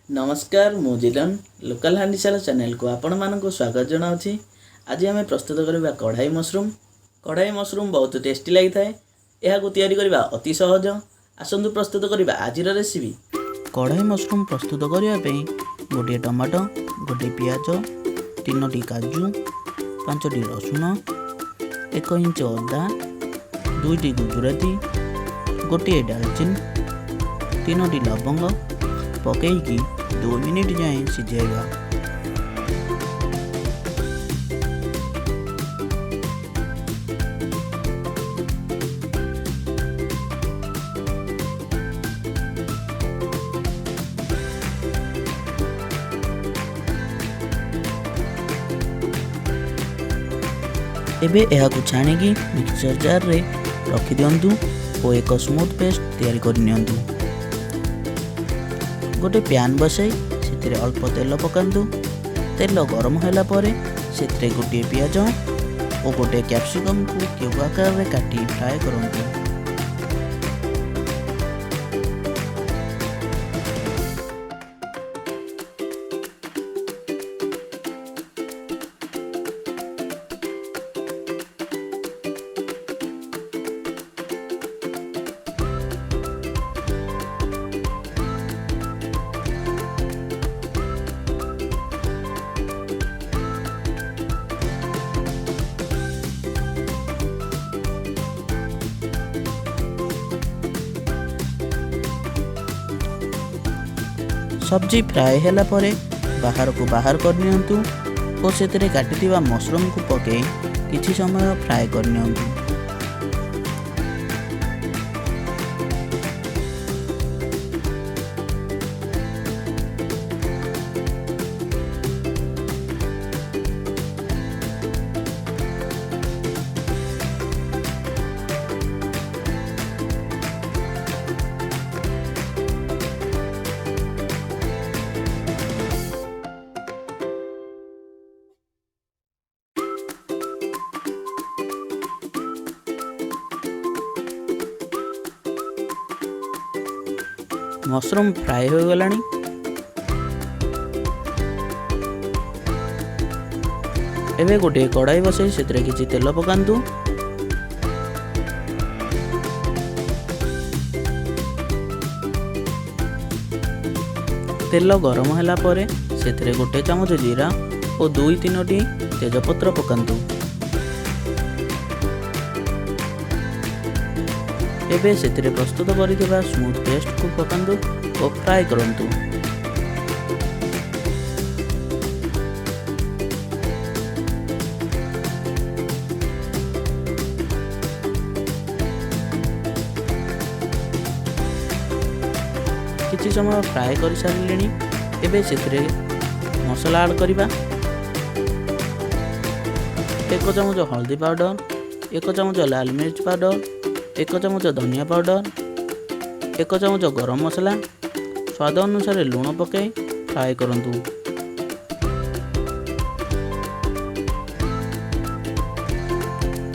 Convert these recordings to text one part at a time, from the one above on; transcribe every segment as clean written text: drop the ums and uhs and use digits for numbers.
नमस्कार मु जिलन लोकालहांडिसाला चैनल को आपण मानक स्वागत जनावछि। आज आम प्रस्तुत करबा कढ़ाई मशरूम। कढ़ाई मशरूम बहुत टेस्टी लगी थाए। यह तैयारी करबा अति सहज। आसंतु प्रस्तुत करबा आजिर रेसिपी। कढ़ाई मशरूम प्रस्तुत करबा पई गोटे टमाटो, गोटे पियाज, 3टी काजू, 5टी रसुण, 1 इंच अदा, 2टी गुजराती, गोटे डालचीन, 3टी लवंग पकईकी 2 मिनिट जाए सिझाइबा। एबे एहाकु छाणिकी मिक्सचर जार रे रखि दियंतु और एक स्मूथ पेस्ट तैयारी कर नियंतु। गोटे प्यान बसाई से अल्प तेल पकातु। तेल गरम होला परे से गोटे पियाज और गोटे कैप्सिकम को क्यूब आकार रे काटी फ्राए करंतु। सब्जी फ्राए होला परे बाहर को बाहर कर नियंतु और सेतरे काटिथिबा मशरूम को पके किछि समय फ्राए कर नियंतु। मशरूम फ्राए हो गलानी। एबे गोटे कढ़ाई बसाई सेतरे किछि तेल पकांतु। तेल गरम होला परे सेतरे गोटे चामच जीरा और 2-3टी तेजपत्र पकांतु। एबे सेतरे प्रस्तुत करिथिबा स्मूथ पेस्ट को पकांतु और फ्राए करंतु। किछि समय फ्राए कर सारिलेनी। एबे सेतरे मसाला ऐड करिबा। 1 चमच हल्दी पाउडर, 1 चमच लाल मिर्च पाउडर, 1 चमच धनिया पाउडर, 1 चमच गरम मसला, स्वाद अनुसार लूण पकाई फ्राए करंतु।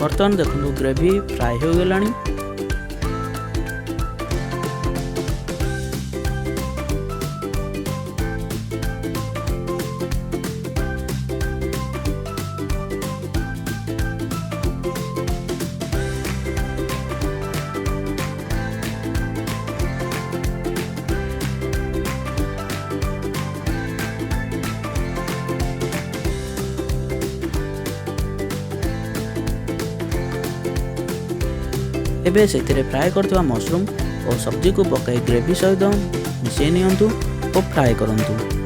बर्तमान देखंतु ग्रेवी फ्राए हो गलानी। एबे सेतिरे फ्राए करथिबा मशरूम और सब्जी को पकाई ग्रेवी सहित मिसै नियंतु और फ्राए करंतु।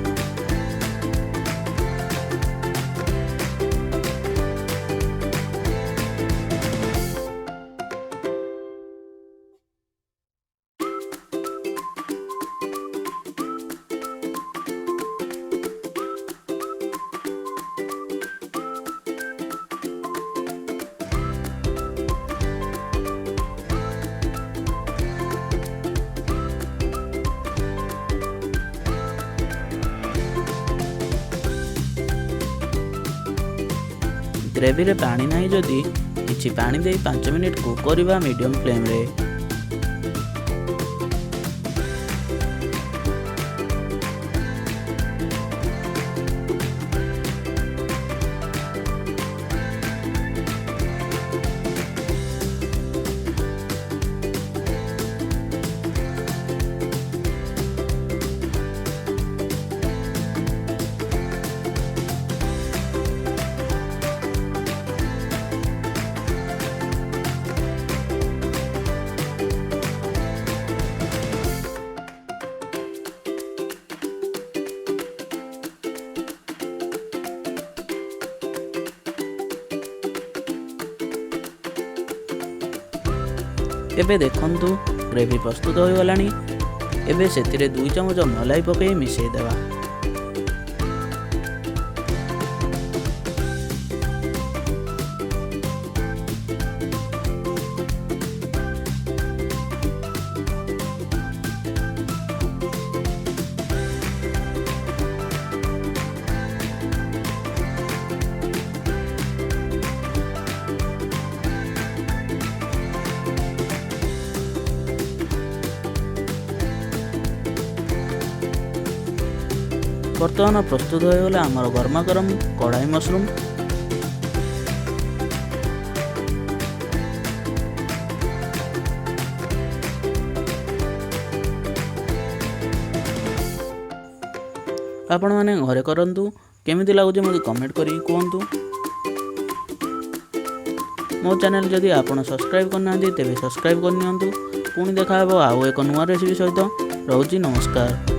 ग्रेवी रे पानी नहीं जदि किछि पानी दे 5 मिनिट कुक करबा मीडियम फ्लेम रे। एबे देखंतु ग्रेवी प्रस्तुत हो गलानी। एबे सेतिरे 2 चमच मलाई पकई मिसई देवा। बर्तमान प्रस्तुत हो गला आमर गरमा गरम कढ़ाई मशरूम। आपण माने घरे करंतु केमिति लागुचे मते कमेंट करी कहंतु। मो चैनल जदि आपण सब्सक्राइब करना तेबे सब्सक्राइब करनियंतु। पुणी देखा आउ एक नुआ रेसिपी सहित। रहूची नमस्कार।